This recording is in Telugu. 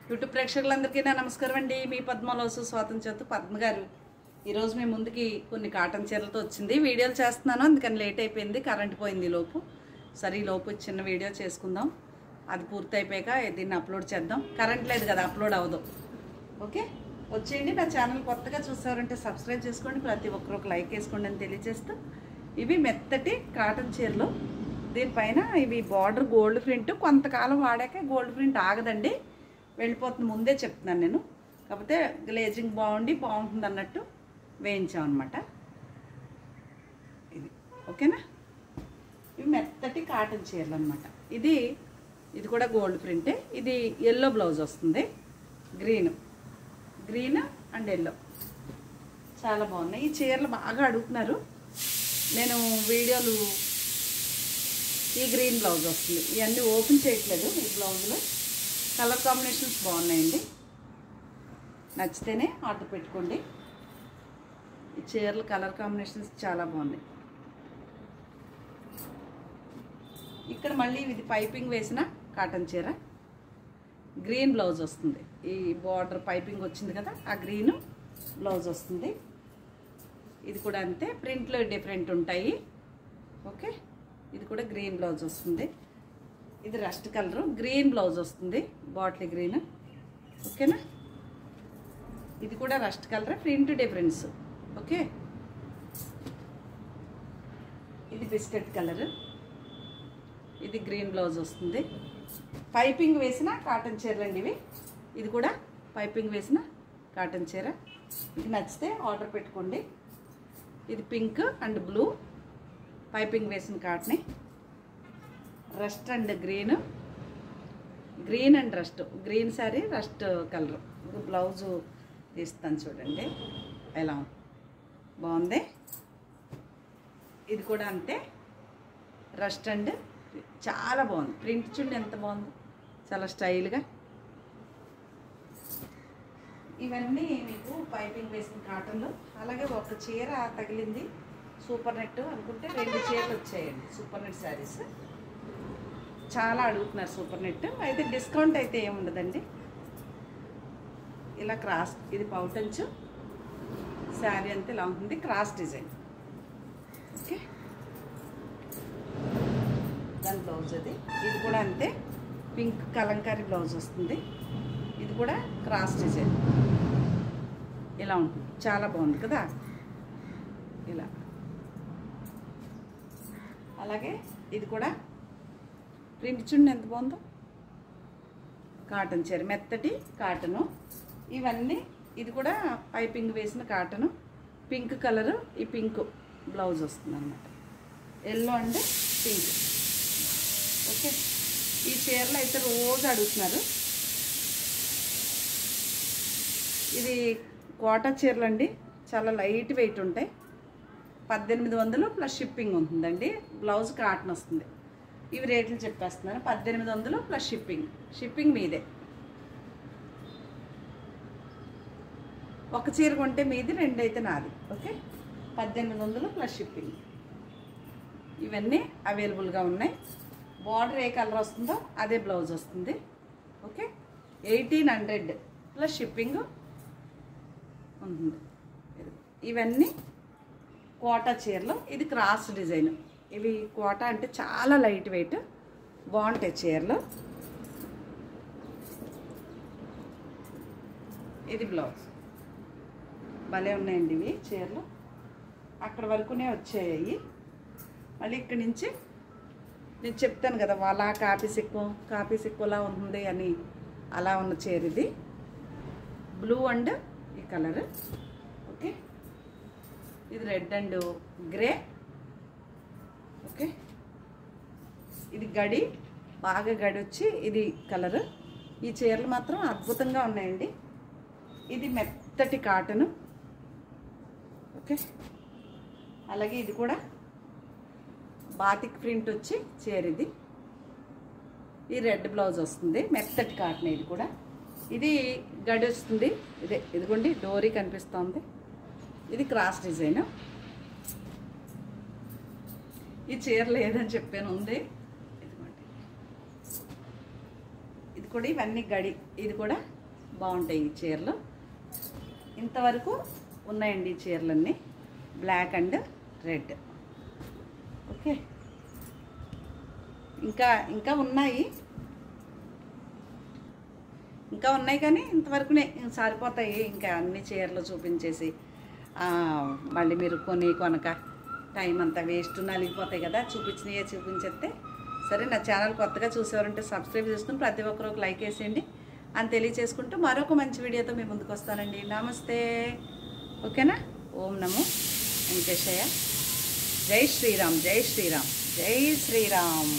యూట్యూబ్ ప్రేక్షకులందరికీ నా నమస్కారం అండి. మీ పద్మలోసు స్వాతంత్ర్యతో పద్మ గారు ఈరోజు మీ ముందుకి కొన్ని కాటన్ చీరలతో వచ్చింది. వీడియోలు చేస్తున్నాను, అందుకని లేట్ అయిపోయింది, కరెంట్ పోయింది లోపు. సరే ఈ లోపు చిన్న వీడియో చేసుకుందాం, అది పూర్తి అయిపోయాక దీన్ని అప్లోడ్ చేద్దాం. కరెంట్ లేదు కదా, అప్లోడ్ అవ్వదు. ఓకే, వచ్చేయండి. నా ఛానల్ కొత్తగా చూసారంటే సబ్స్క్రైబ్ చేసుకోండి, ప్రతి ఒక్కరు ఒక లైక్ వేసుకోండి అని తెలియజేస్తూ, ఇవి మెత్తటి కాటన్ చీరలు. దీనిపైన ఇవి బార్డర్ గోల్డ్ ప్రింట్. కొంతకాలం వాడాక గోల్డ్ ప్రింట్ ఆగదండి, వెళ్ళిపోతుంది. ముందే చెప్తున్నాను నేను, కాకపోతే గ్లేజింగ్ బాగుంటుంది అన్నట్టు వేయించామన్నమాట. ఇది ఓకేనా. ఇవి మెత్తటి కాటన్ చీరలు అనమాట. ఇది కూడా గోల్డ్ ప్రింటే. ఇది ఎల్లో బ్లౌజ్ వస్తుంది, గ్రీన్ అండ్ ఎల్లో. చాలా బాగున్నాయి ఈ చీరలు, బాగా అడుగుతున్నారు. నేను వీడియోలు ఈ గ్రీన్ బ్లౌజ్ వస్తుంది, ఇవన్నీ ఓపెన్ చేయట్లేదు. ఈ బ్లౌజ్లో కలర్ కాంబినేషన్స్ బాగున్నాయండి, నచ్చితేనే ఆర్డర్ పెట్టుకోండి. ఈ చీరలు కలర్ కాంబినేషన్స్ చాలా బాగున్నాయి. ఇక్కడ మళ్ళీ ఇది పైపింగ్ వేసిన కాటన్ చీర, గ్రీన్ బ్లౌజ్ వస్తుంది. ఈ బార్డర్ పైపింగ్ వచ్చింది కదా, ఆ గ్రీన్ బ్లౌజ్ వస్తుంది. ఇది కూడా అంతే, ప్రింట్లో డిఫరెంట్ ఉంటాయి. ఓకే, ఇది కూడా గ్రీన్ బ్లౌజ్ వస్తుంది. ఇది రస్ట్ కలరు, గ్రీన్ బ్లౌజ్ వస్తుంది, బాటిల్ గ్రీన్. ఓకేనా. ఇది కూడా rust colour, print difference. Okay, ఇది బిస్కెట్ కలర్, ఇది గ్రీన్ బ్లౌజ్ వస్తుంది. పైపింగ్ వేసిన కాటన్ చీరలు అండి ఇవి. ఇది కూడా పైపింగ్ వేసిన కాటన్ చీర. ఇది నచ్చితే ఆర్డర్ పెట్టుకోండి. ఇది పింక్ అండ్ బ్లూ పైపింగ్ వేసిన కాటనే. Rust and green and rust, green sari rust colour. Blouse తీస్తాను చూడండి ఎలా బాగుంది. ఇది కూడా అంతే, రస్ట్ అండ్ చాలా బాగుంది. ప్రింట్ చూడండి ఎంత బాగుంది, చాలా స్టైల్గా. ఇవన్నీ మీకు పైపింగ్ వేసిన కాటన్లు. అలాగే ఒక చీర తగిలింది సూపర్ నెట్ అనుకుంటే 2 చీరలు వచ్చాయండి సూపర్ నెట్ శారీస్. చాలా అడుగుతున్నారు సూపర్ నెట్. అయితే డిస్కౌంట్ అయితే ఏముండదండి. ఇలా క్రాస్, ఇది పౌటంచు శారీ అంతే ఇలా ఉంటుంది, క్రాస్ డిజైన్. ఓకే, దాని బ్లౌజ్ అది. ఇది కూడా అంతే, పింక్ కలంకారీ బ్లౌజ్ వస్తుంది. ఇది కూడా క్రాస్ డిజైన్ ఇలా ఉంటుంది, చాలా బాగుంది కదా ఇలా. అలాగే ఇది కూడా ప్రింట్ చూడండి ఎంత బాగుందో, కాటన్ చీర, మెత్తటి కాటను. ఇవన్నీ ఇది కూడా పైపింగ్ వేసిన కాటను, పింక్ కలరు. ఈ పింక్ బ్లౌజ్ వస్తుంది అన్నమాట, ఎల్లో అండ్ పింక్. ఓకే, ఈ చీరలు అయితే రోజు అడుగుతున్నారు. ఇది కోటా చీరలు అండి, చాలా లైట్ వెయిట్ ఉంటాయి. 1800 ప్లస్ షిప్పింగ్ ఉంటుందండి. బ్లౌజ్ కాటన్ వస్తుంది. ఇవి రేట్లు చెప్పేస్తున్నాను, 1800 ప్లస్ షిప్పింగ్ మీదే. ఒక చీర కొంటే మీది, 2 అయితే నాది. Okay, 1800 plus shipping. ఇవన్నీ అవైలబుల్గా ఉన్నాయి. బార్డర్ ఏ కలర్ వస్తుందో అదే బ్లౌజ్ వస్తుంది. ఓకే, 1800 ప్లస్ షిప్పింగ్ ఉంటుంది. ఇవన్నీ కోటా చీరలు. ఇది క్రాస్ డిజైన్. ఇవి కోటా అంటే చాలా లైట్ వెయిట్, బాగుంటాయి చీరలు. ఇది బ్లౌజ్, భలే ఉన్నాయండి ఇవి చీరలు. అక్కడ వరకునే వచ్చాయి. మళ్ళీ ఇక్కడి నుంచి నేను చెప్తాను కదా, వాళ్ళ కాపీ సిక్కులా ఉంది అని, అలా ఉన్న చీర ఇది. బ్లూ అండ్ ఈ కలర్. ఓకే, ఇది రెడ్ అండ్ గ్రే. ఓకే, ఇది గడి, బాగా గడి వచ్చి ఇది కలర్. ఈ చీరలు మాత్రం అద్భుతంగా ఉన్నాయండి. ఇది మెత్తటి కాటను. ఓకే, అలాగే ఇది కూడా బాతిక్ ప్రింట్ వచ్చి చీర. ఈ రెడ్ బ్లౌజ్ వస్తుంది, మెత్తటి కాటన్. ఇది కూడా ఇది గడి వస్తుంది. ఇదిగోండి డోరీ కనిపిస్తుంది. ఇది క్రాస్ డిజైన్. ఈ చీర లేదని చెప్పాను, ఉంది. ఇదిగోండి, ఇది కూడా ఇవన్నీ గడి. ఇది కూడా బాగుంటాయి ఈ చీరలు. ఇంతవరకు ఉన్నాయండి ఈ చీరలన్నీ, బ్లాక్ అండ్ రెడ్. ఓకే, ఇంకా ఉన్నాయి కానీ ఇంతవరకునే సరిపోతాయి. ఇంకా అన్ని చీరలు చూపించేసి మళ్ళీ మీరు కొనక టైం అంతా వేస్ట్, నలిగిపోతాయి కదా. చూపించేస్తే సరే. నా ఛానల్ కొత్తగా చూసేవారంటే సబ్స్క్రైబ్ చేసుకుని ప్రతి ఒక్కరు ఒక లైక్ వేసేయండి అని తెలియచేసుకుంటూ మరొక మంచి వీడియోతో మీ ముందుకు వస్తానండి. నమస్తే. ఓకేనా? ఓం నమో వెంకటేశయ్య. జై శ్రీరామ్, జై శ్రీరామ్, జై శ్రీరామ్.